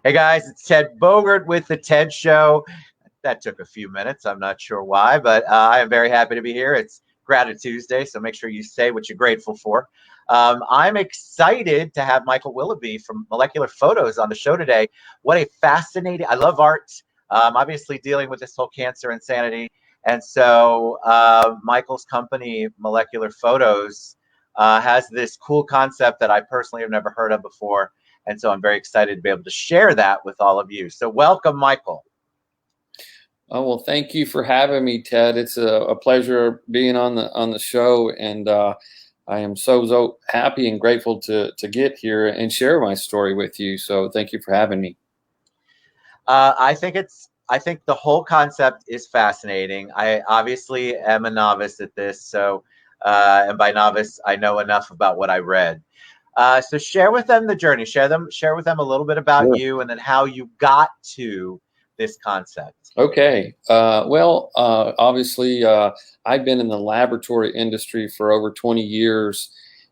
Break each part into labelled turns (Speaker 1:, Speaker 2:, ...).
Speaker 1: Hey guys, it's Ted Bogert with the Ted Show. That took a few minutes. I'm not sure why, but I am very happy to be here. It's Gratitude Tuesday, so make sure you say what you're grateful for. I'm excited to have Michael Willoughby from Molecular Photos on the show today. What a fascinating, I love art. Obviously, dealing with this whole cancer insanity. And so, Michael's company, Molecular Photos, has this cool concept that I personally have never heard of before. And so I'm very excited to be able to share that with all of you. So welcome, Michael.
Speaker 2: Oh, well, thank you for having me, Ted. It's a pleasure being on the show, and I am so happy and grateful to get here and share my story with you. So thank you for having me.
Speaker 1: I think the whole concept is fascinating. I obviously am a novice at this, so and by novice I know enough about what I read. So share with them the journey. Share with them a little bit about
Speaker 2: Sure.
Speaker 1: you and then how you got to this concept.
Speaker 2: Okay. Obviously, I've been in the laboratory industry for over 20 years,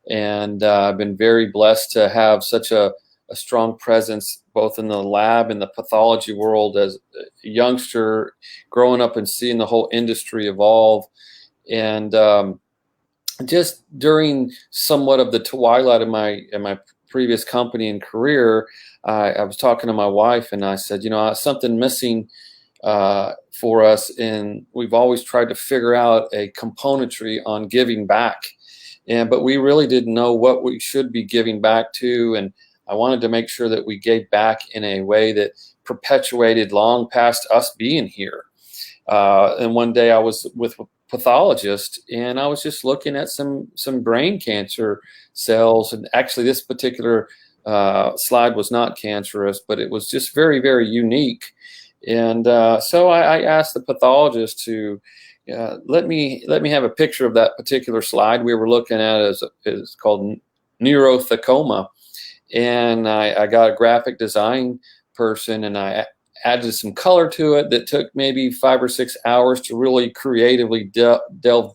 Speaker 2: and I've been very blessed to have such a strong presence both in the lab and the pathology world as a youngster, growing up and seeing the whole industry evolve. And just during somewhat of the twilight of my previous company and career, I was talking to my wife, and I said, something missing for us, and we've always tried to figure out a componentry on giving back, but we really didn't know what we should be giving back to, and I wanted to make sure that we gave back in a way that perpetuated long past us being here. And one day I was with a pathologist, and I was just looking at some brain cancer cells, and actually this particular slide was not cancerous, but it was just very, very unique. And so I asked the pathologist to let me have a picture of that particular slide we were looking at is called neurothecoma, and I got a graphic design person, and I added some color to it that took maybe 5 or 6 hours to really creatively delve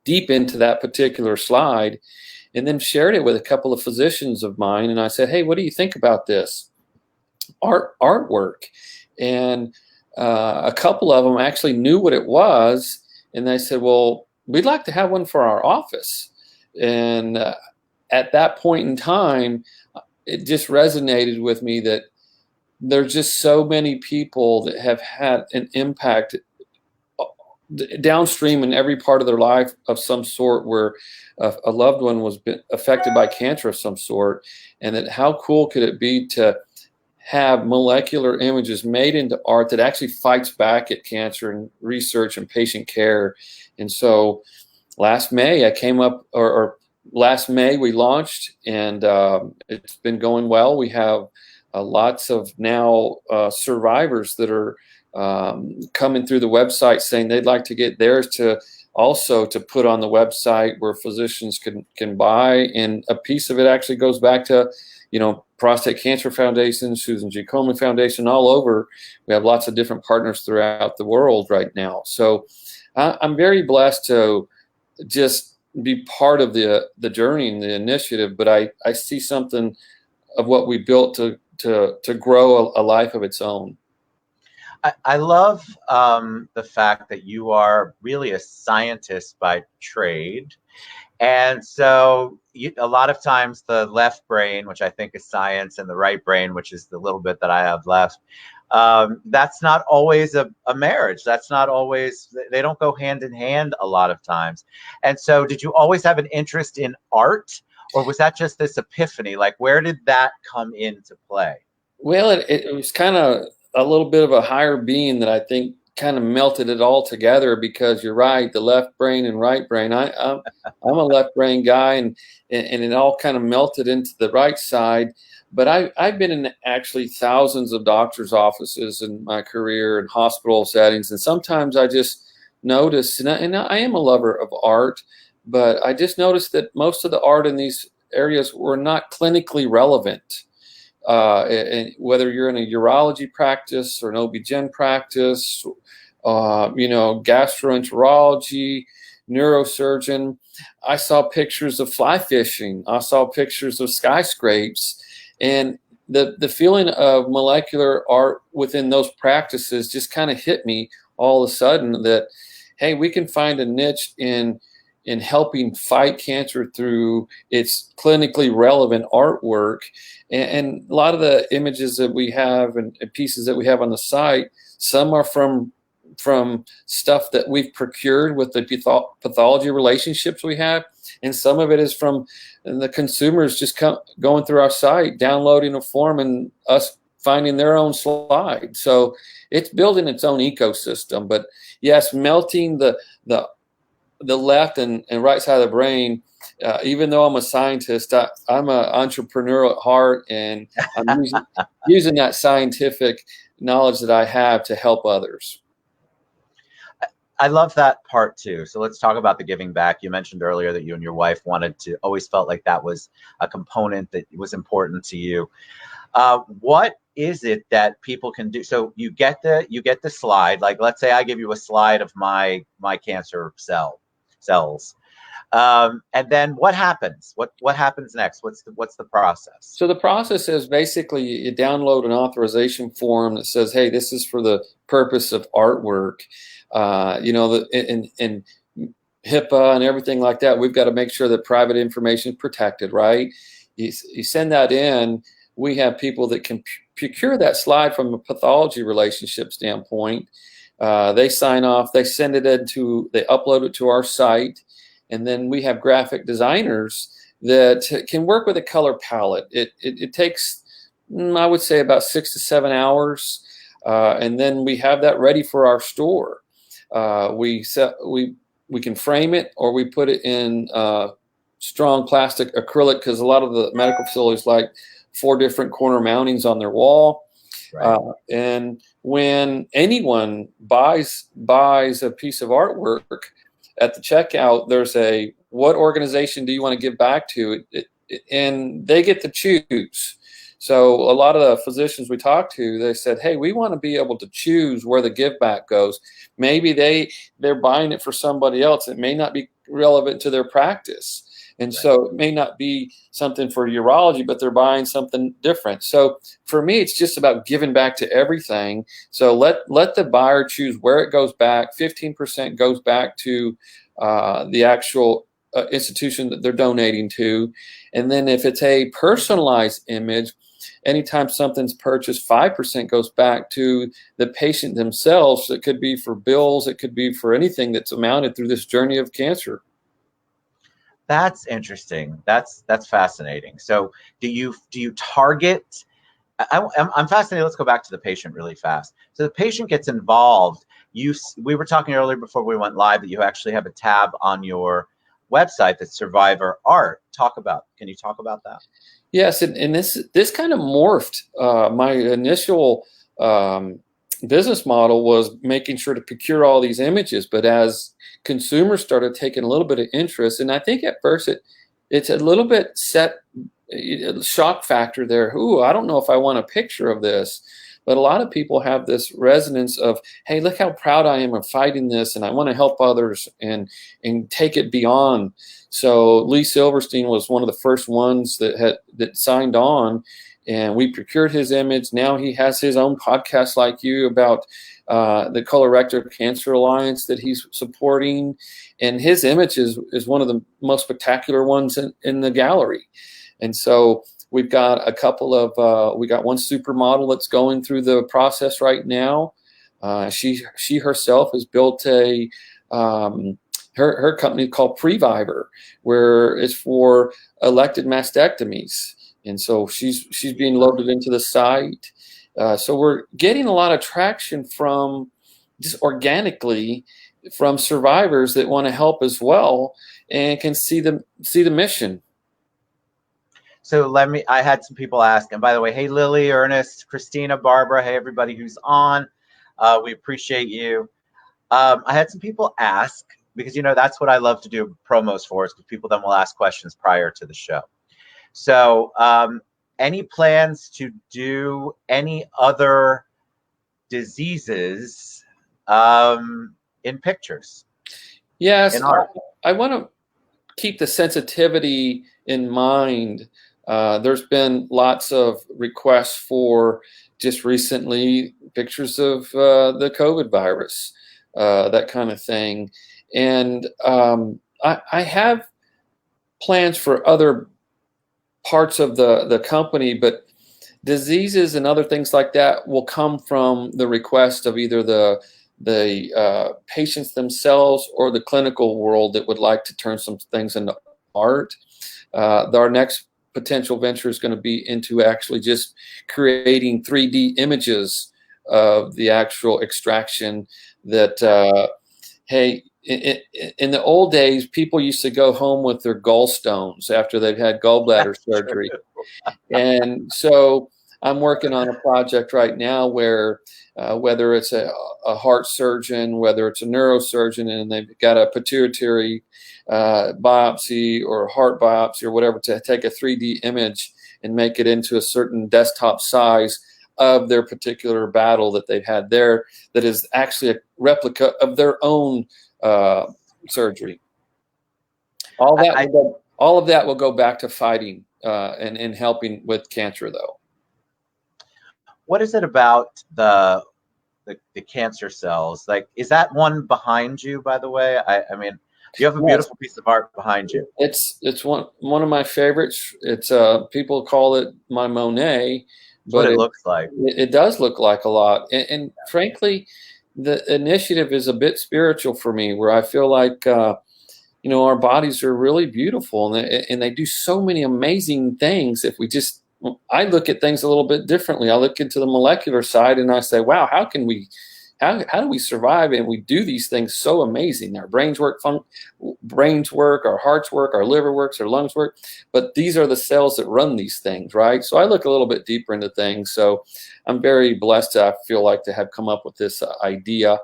Speaker 2: deep into that particular slide, and then shared it with a couple of physicians of mine. And I said, hey, what do you think about this artwork? And a couple of them actually knew what it was, and they said, well, we'd like to have one for our office. And at that point in time, it just resonated with me that there's just so many people that have had an impact downstream in every part of their life of some sort, where a loved one was affected by cancer of some sort, and that how cool could it be to have molecular images made into art that actually fights back at cancer and research and patient care. And so last May I came up, or last May we launched, and it's been going well. We have lots of now survivors that are coming through the website saying they'd like to get theirs to also to put on the website where physicians can buy, and a piece of it actually goes back to Prostate Cancer Foundation, Susan G. Komen Foundation, all over. We have lots of different partners throughout the world right now. So I'm very blessed to just be part of the journey and the initiative, but I see something of what we built to grow a life of its own.
Speaker 1: I love the fact that you are really a scientist by trade. And so a lot of times the left brain, which I think is science, and the right brain, which is the little bit that I have left, that's not always a marriage. That's not always, they don't go hand in hand a lot of times. And so did you always have an interest in art, or was that just this epiphany? Like, where did that come into play?
Speaker 2: Well, it was kind of a little bit of a higher being that I think kind of melted it all together, because you're right, the left brain and right brain. I'm a left brain guy, and it all kind of melted into the right side. But I've been in actually thousands of doctors' offices in my career, and hospital settings, and sometimes I just notice, and I am a lover of art, but I just noticed that most of the art in these areas were not clinically relevant. And whether you're in a urology practice or an OB-GYN practice, gastroenterology, neurosurgeon, I saw pictures of fly fishing. I saw pictures of skyscrapes, and the feeling of molecular art within those practices just kind of hit me all of a sudden that, hey, we can find a niche in helping fight cancer through its clinically relevant artwork. And a lot of the images that we have and pieces that we have on the site, some are from stuff that we've procured with the pathology relationships we have, and some of it is from the consumers just going through our site, downloading a form, and us finding their own slide. So it's building its own ecosystem. But yes, melting the left and right side of the brain. Even though I'm a scientist, I'm an entrepreneur at heart, and I'm using that scientific knowledge that I have to help others.
Speaker 1: I love that part too. So let's talk about the giving back. You mentioned earlier that you and your wife always felt like that was a component that was important to you. What is it that people can do? So you get the slide. Like, let's say I give you a slide of my cancer cells. And then what happens? What happens next? What's the process?
Speaker 2: So the process is basically you download an authorization form that says, hey, this is for the purpose of artwork. In HIPAA and everything like that, we've got to make sure that private information is protected, right? You send that in. We have people that can procure that slide from a pathology relationship standpoint. They sign off, they send it they upload it to our site, and then we have graphic designers that can work with a color palette. It takes, I would say, about 6 to 7 hours, and then we have that ready for our store. We can frame it, or we put it in strong plastic acrylic, because a lot of the medical facilities like 4 different corner mountings on their wall. Right. And when anyone buys a piece of artwork, at the checkout, there's what organization do you want to give back to? And they get to choose. So a lot of the physicians we talked to, they said, hey, we want to be able to choose where the give back goes. Maybe they're buying it for somebody else. It may not be relevant to their practice. And so it may not be something for urology, but they're buying something different. So for me, it's just about giving back to everything. So let the buyer choose where it goes back. 15% goes back to the actual institution that they're donating to. And then if it's a personalized image, anytime something's purchased, 5% goes back to the patient themselves. It could be for bills. It could be for anything that's amounted through this journey of cancer.
Speaker 1: That's interesting. That's fascinating. So do you target? I'm fascinated. Let's go back to the patient really fast. So the patient gets involved. We were talking earlier before we went live that you actually have a tab on your website that's Survivor Art. Can you talk about that?
Speaker 2: Yes, and this kind of morphed. My initial business model was making sure to procure all these images, but as consumers started taking a little bit of interest, and I think at first it's a little bit shock factor there. Ooh, I don't know if I want a picture of this. But a lot of people have this resonance of, hey, look how proud I am of fighting this, and I want to help others and take it beyond. So Lee Silverstein was one of the first ones that signed on, and we procured his image. Now he has his own podcast like you about the Colorectal Cancer Alliance that he's supporting, and his image is one of the most spectacular ones in the gallery. And so we've got we got one supermodel that's going through the process right now. She herself has built her company called Previver, where it's for elected mastectomies. And so she's being loaded into the site. So we're getting a lot of traction from just organically from survivors that want to help as well and can see the mission.
Speaker 1: So I had some people ask, and by the way, hey, Lily, Ernest, Christina, Barbara, hey, everybody who's on, we appreciate you. I had some people ask, because, that's what I love to do promos for, is because people then will ask questions prior to the show. So any plans to do any other diseases in pictures?
Speaker 2: Yes, I want to keep the sensitivity in mind There's been lots of requests for just recently pictures of the COVID virus, that kind of thing. And I have plans for other parts of the company, but diseases and other things like that will come from the request of either the patients themselves or the clinical world that would like to turn some things into art. Our next potential venture is going to be into actually just creating 3D images of the actual extraction that, hey, in the old days, people used to go home with their gallstones after they've had gallbladder surgery. And so I'm working on a project right now where whether it's a heart surgeon, whether it's a neurosurgeon, and they've got a pituitary biopsy or heart biopsy or whatever, to take a 3D image and make it into a certain desktop size of their particular battle that they've had there, that is actually a replica of their own surgery. All of that will go back to fighting and helping with cancer, though.
Speaker 1: What is it about the cancer cells? Like, is that one behind you, by the way? I mean, you have a beautiful piece of art behind you.
Speaker 2: It's one of my favorites. It's people call it my Monet,
Speaker 1: but what it looks like.
Speaker 2: It does look like a lot. And frankly, the initiative is a bit spiritual for me, where I feel like our bodies are really beautiful, and they do so many amazing things. If we just, I look at things a little bit differently. I look into the molecular side and I say, wow, how do we survive? And we do these things so amazing. Our brains work, our hearts work, our liver works, our lungs work. But these are the cells that run these things, right? So I look a little bit deeper into things. So I'm very blessed, I feel like, to have come up with this idea.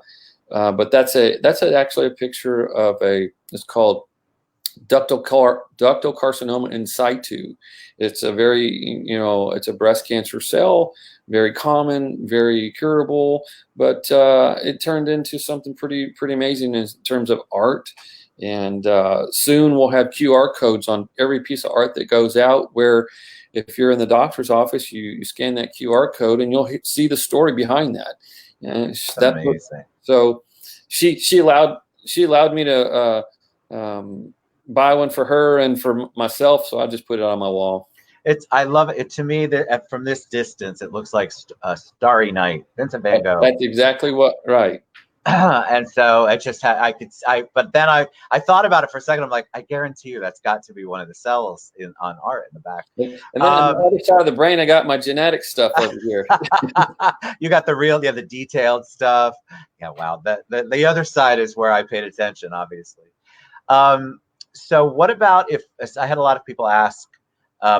Speaker 2: But that's actually a picture of it's called ductal carcinoma in situ. It's a very, it's a breast cancer cell, very common, very curable, but it turned into something pretty amazing in terms of art. And soon we'll have QR codes on every piece of art that goes out, where if you're in the doctor's office, you scan that QR code and you'll see the story behind that.
Speaker 1: That's amazing.
Speaker 2: So she allowed me to buy one for her and for myself, so I just put it on my wall.
Speaker 1: I love it. To me, that from this distance, it looks like a starry night. Vincent Van Gogh.
Speaker 2: That's exactly right.
Speaker 1: And so but then I thought about it for a second. I'm like, I guarantee you that's got to be one of the cells on art in the back.
Speaker 2: And then on the other side of the brain, I got my genetic stuff over here.
Speaker 1: You got the detailed stuff. Yeah, wow. The other side is where I paid attention, obviously. So what about if I had a lot of people ask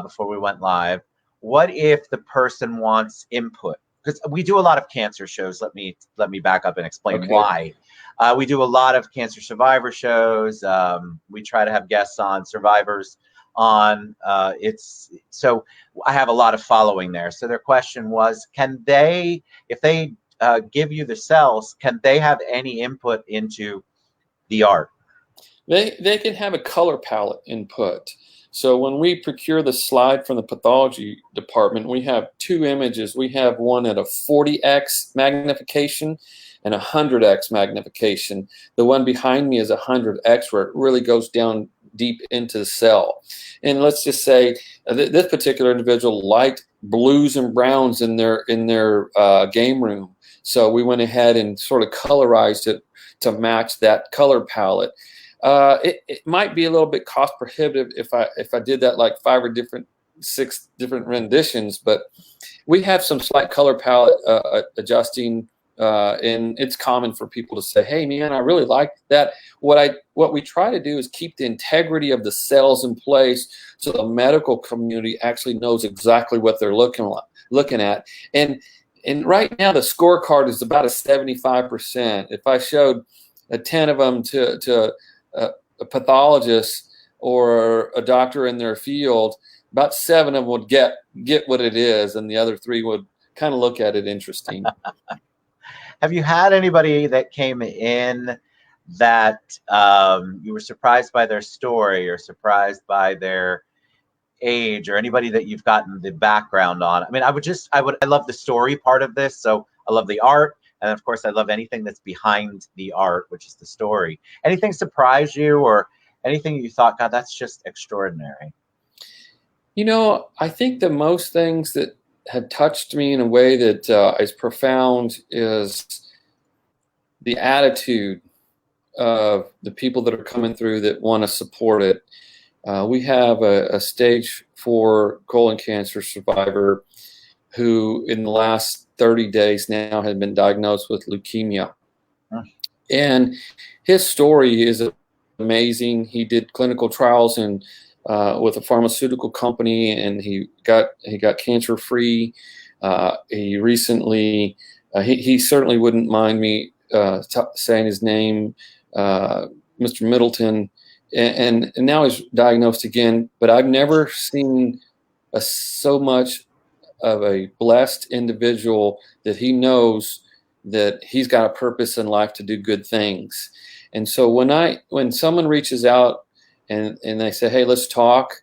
Speaker 1: before we went live, what if the person wants input? Because we do a lot of cancer shows. Let me back up and explain why. We do a lot of cancer survivor shows. We try to have guests on, survivors on. So I have a lot of following there. So their question was, if they give you the cells, can they have any input into the art?
Speaker 2: They can have a color palette input. So when we procure the slide from the pathology department, we have two images. We have one at a 40x magnification and 100x magnification. The one behind me is 100x, where it really goes down deep into the cell. And let's just say this particular individual liked blues and browns in their game room. So we went ahead and sort of colorized it to match that color palette. It might be a little bit cost prohibitive if I did that like 6 different renditions, but we have some slight color palette adjusting, and it's common for people to say, "Hey, man, I really like that." What we try to do is keep the integrity of the cells in place, so the medical community actually knows exactly what they're looking at. And right now the scorecard is about a 75%. If I showed 10 of them to a pathologist or a doctor in their field, about 7 of them would get what it is, and the other 3 would kind of look at it interesting.
Speaker 1: Have you had anybody that came in that you were surprised by their story or surprised by their age or anybody that you've gotten the background on? I mean, I love the story part of this. So I love the art. And of course, I love anything that's behind the art, which is the story. Anything surprise you or anything you thought, God, that's just extraordinary?
Speaker 2: I think the most things that have touched me in a way that is profound is the attitude of the people that are coming through that want to support it. We have a stage 4 colon cancer survivor who in the last 30 days now had been diagnosed with leukemia. And his story is amazing. He did clinical trials with a pharmaceutical company, and he got cancer free. He recently, he certainly wouldn't mind me saying his name, Mr. Middleton, and now he's diagnosed again. But I've never seen so much of a blessed individual that he knows that he's got a purpose in life to do good things. And so when someone reaches out and they say, hey, let's talk,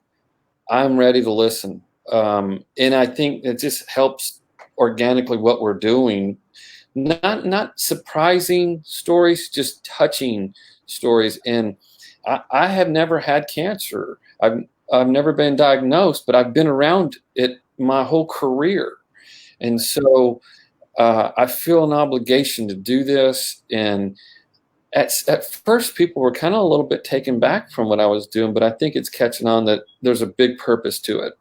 Speaker 2: I'm ready to listen. And I think it just helps organically what we're doing. Not surprising stories, just touching stories. And I have never had cancer. I've never been diagnosed, but I've been around it my whole career. And so I feel an obligation to do this. And at first, people were kind of a little bit taken back from what I was doing, but I think it's catching on that there's a big purpose to it.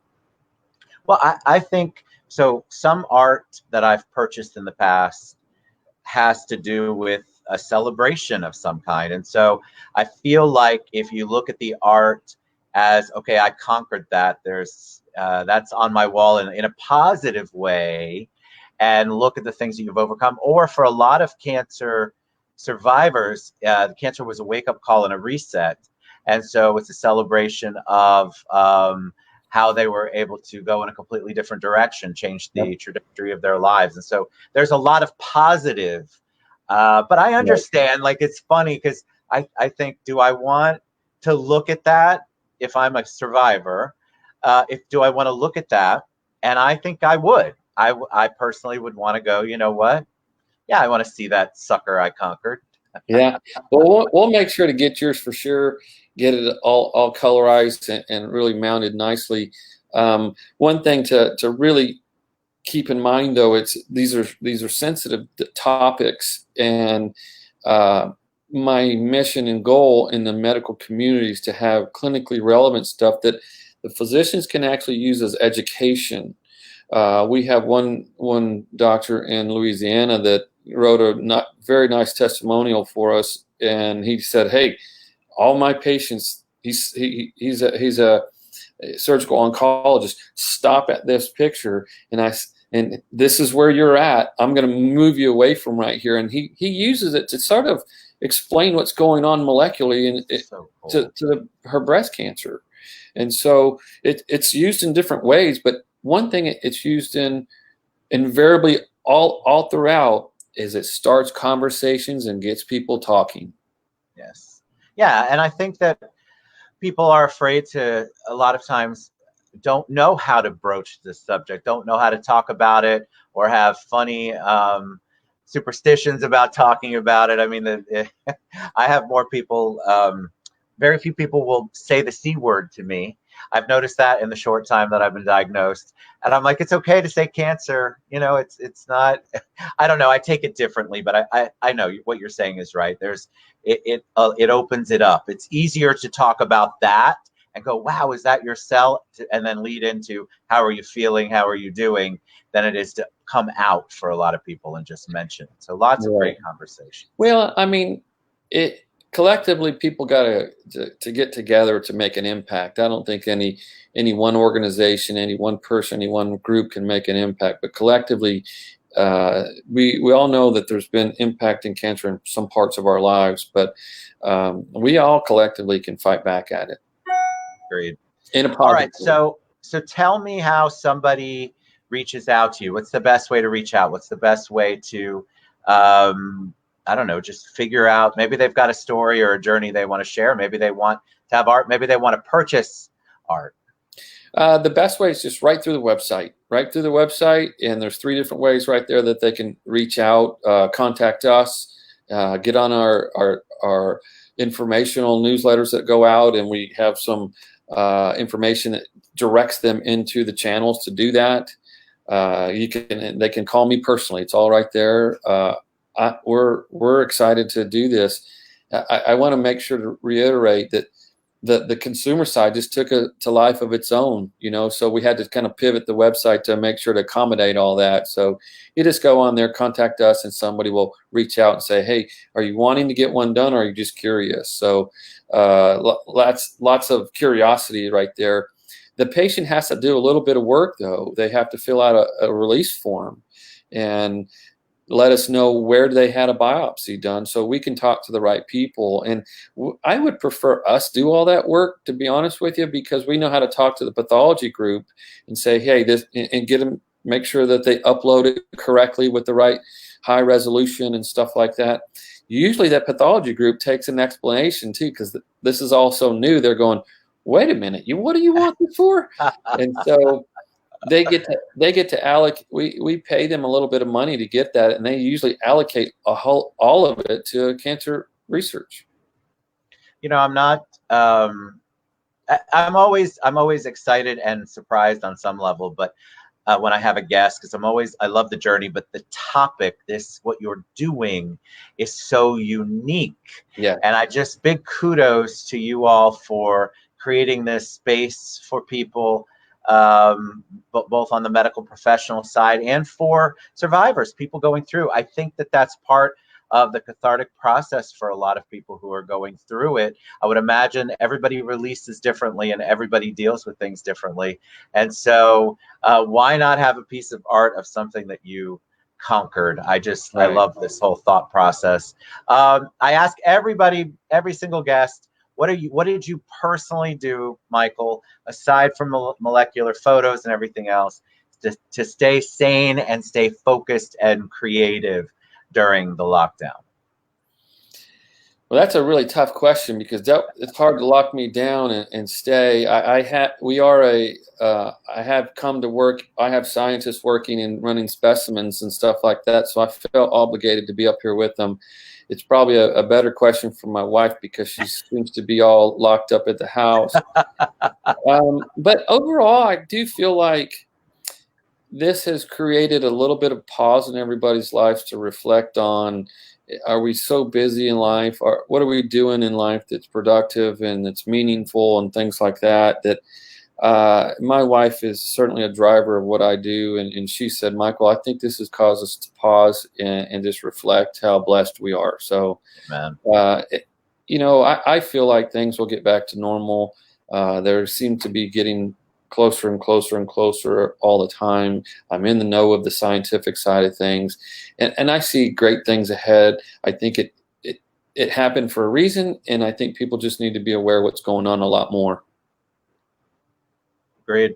Speaker 1: Well, I think so. Some art that I've purchased in the past has to do with a celebration of some kind. And so I feel like if you look at the art as, okay, I conquered that, that's on my wall in a positive way, and look at the things that you've overcome. Or for a lot of cancer survivors, the cancer was a wake-up call and a reset. And so it's a celebration of how they were able to go in a completely different direction, change the trajectory of their lives. And so there's a lot of positive, but I understand, like, it's funny because I think, do I want to look at that if I'm a survivor? Do I want to look at that? And I think I would. I personally would want to go, you know what? Yeah, I want to see that sucker I conquered.
Speaker 2: Yeah. Well, we'll make sure to get yours for sure. Get it all colorized and really mounted nicely. One thing to really keep in mind, though, these are sensitive topics, and my mission and goal in the medical community is to have clinically relevant stuff that the physicians can actually use as education. We have one doctor in Louisiana that wrote a very nice testimonial for us, and he said, "Hey, all my patients, he's a surgical oncologist. Stop at this picture, and this is where you're at. I'm going to move you away from right here." And he uses it to sort of explain what's going on molecularly
Speaker 1: So cool.
Speaker 2: to her breast cancer. And so it's used in different ways, but one thing it's used in invariably all throughout is it starts conversations and gets people talking.
Speaker 1: Yes. Yeah, and I think that people are afraid to, a lot of times, don't know how to broach this subject, don't know how to talk about it, or have funny superstitions about talking about it. I mean, I have more people, very few people will say the C word to me. I've noticed that in the short time that I've been diagnosed. And I'm like, it's okay to say cancer. It's not, I don't know. I take it differently, but I know what you're saying is right. It opens it up. It's easier to talk about that and go, wow, is that your cell? And then lead into, how are you feeling? How are you doing? Than it is to come out for a lot of people and just mention it. So lots of great conversations.
Speaker 2: Well, I mean, collectively, people got to get together to make an impact. I don't think any one organization, any one person, any one group can make an impact, but collectively, we all know that there's been impact in cancer in some parts of our lives, but we all collectively can fight back at it.
Speaker 1: Agreed.
Speaker 2: In a positive
Speaker 1: All right,
Speaker 2: way.
Speaker 1: so tell me how somebody reaches out to you. What's the best way to reach out? What's the best way to I don't know, just figure out, maybe they've got a story or a journey they want to share. Maybe they want to have art. Maybe they want to purchase art.
Speaker 2: The best way is just right through the website, and there's 3 different ways right there that they can reach out, contact us, get on our informational newsletters that go out, and we have some information that directs them into the channels to do that. They can call me personally. It's all right there. We're excited to do this. I want to make sure to reiterate that the consumer side just took to life of its own, so we had to kind of pivot the website to make sure to accommodate all that. So you just go on there, contact us, and somebody will reach out and say, hey, are you wanting to get one done, or are you just curious? So lots of curiosity right there. The patient has to do a little bit of work, though. They have to fill out a release form and let us know where they had a biopsy done so we can talk to the right people. And I would prefer us do all that work, to be honest with you, because we know how to talk to the pathology group and say, hey, this, and get them, make sure that they upload it correctly with the right high resolution and stuff like that. Usually that pathology group takes an explanation too, because this is all so new. They're going, wait a minute, what do you want this for? And so they get to allocate. We pay them a little bit of money to get that, and they usually allocate all of it to cancer research.
Speaker 1: I'm not. I'm always excited and surprised on some level, but when I have a guest, because I love the journey, but the topic, what you're doing is so unique.
Speaker 2: Yeah.
Speaker 1: And big kudos to you all for creating this space for people, but both on the medical professional side and for survivors, people going through. I think that's part of the cathartic process for a lot of people who are going through it. I would imagine everybody releases differently and everybody deals with things differently. And so why not have a piece of art of something that you conquered?
Speaker 2: Right.
Speaker 1: I love this whole thought process. I ask everybody, every single guest, what did you personally do, Michael, aside from molecular photos and everything else, to stay sane and stay focused and creative during the lockdown?
Speaker 2: Well, that's a really tough question, because it's hard to lock me down and stay. I have come to work. I have scientists working and running specimens and stuff like that, so I felt obligated to be up here with them. It's probably a better question for my wife, because she seems to be all locked up at the house. But overall, I do feel like this has created a little bit of pause in everybody's lives to reflect on, are we so busy in life? What are we doing in life that's productive and that's meaningful and things like that? My wife is certainly a driver of what I do. And she said, Michael, I think this has caused us to pause and just reflect how blessed we are. So, I feel like things will get back to normal. There seem to be getting closer and closer and closer all the time. I'm in the know of the scientific side of things, and I see great things ahead. I think it happened for a reason, and I think people just need to be aware of what's going on a lot more.
Speaker 1: Agreed.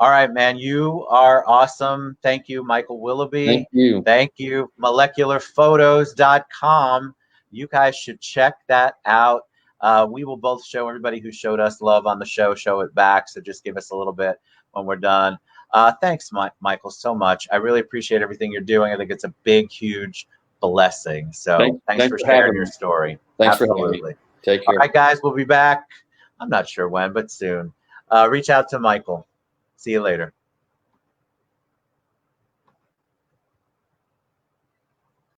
Speaker 1: All right, man, you are awesome. Thank you, Michael Willoughby.
Speaker 2: Thank you.
Speaker 1: Thank you. Molecularphotos.com. You guys should check that out. We will both show everybody who showed us love on the show it back. So just give us a little bit when we're done. Thanks, Michael, so much. I really appreciate everything you're doing. I think it's a big, huge blessing. So thanks for sharing your story.
Speaker 2: Thanks for having me. Take care.
Speaker 1: All right, guys, we'll be back. I'm not sure when, but soon. Reach out to Michael. See you later.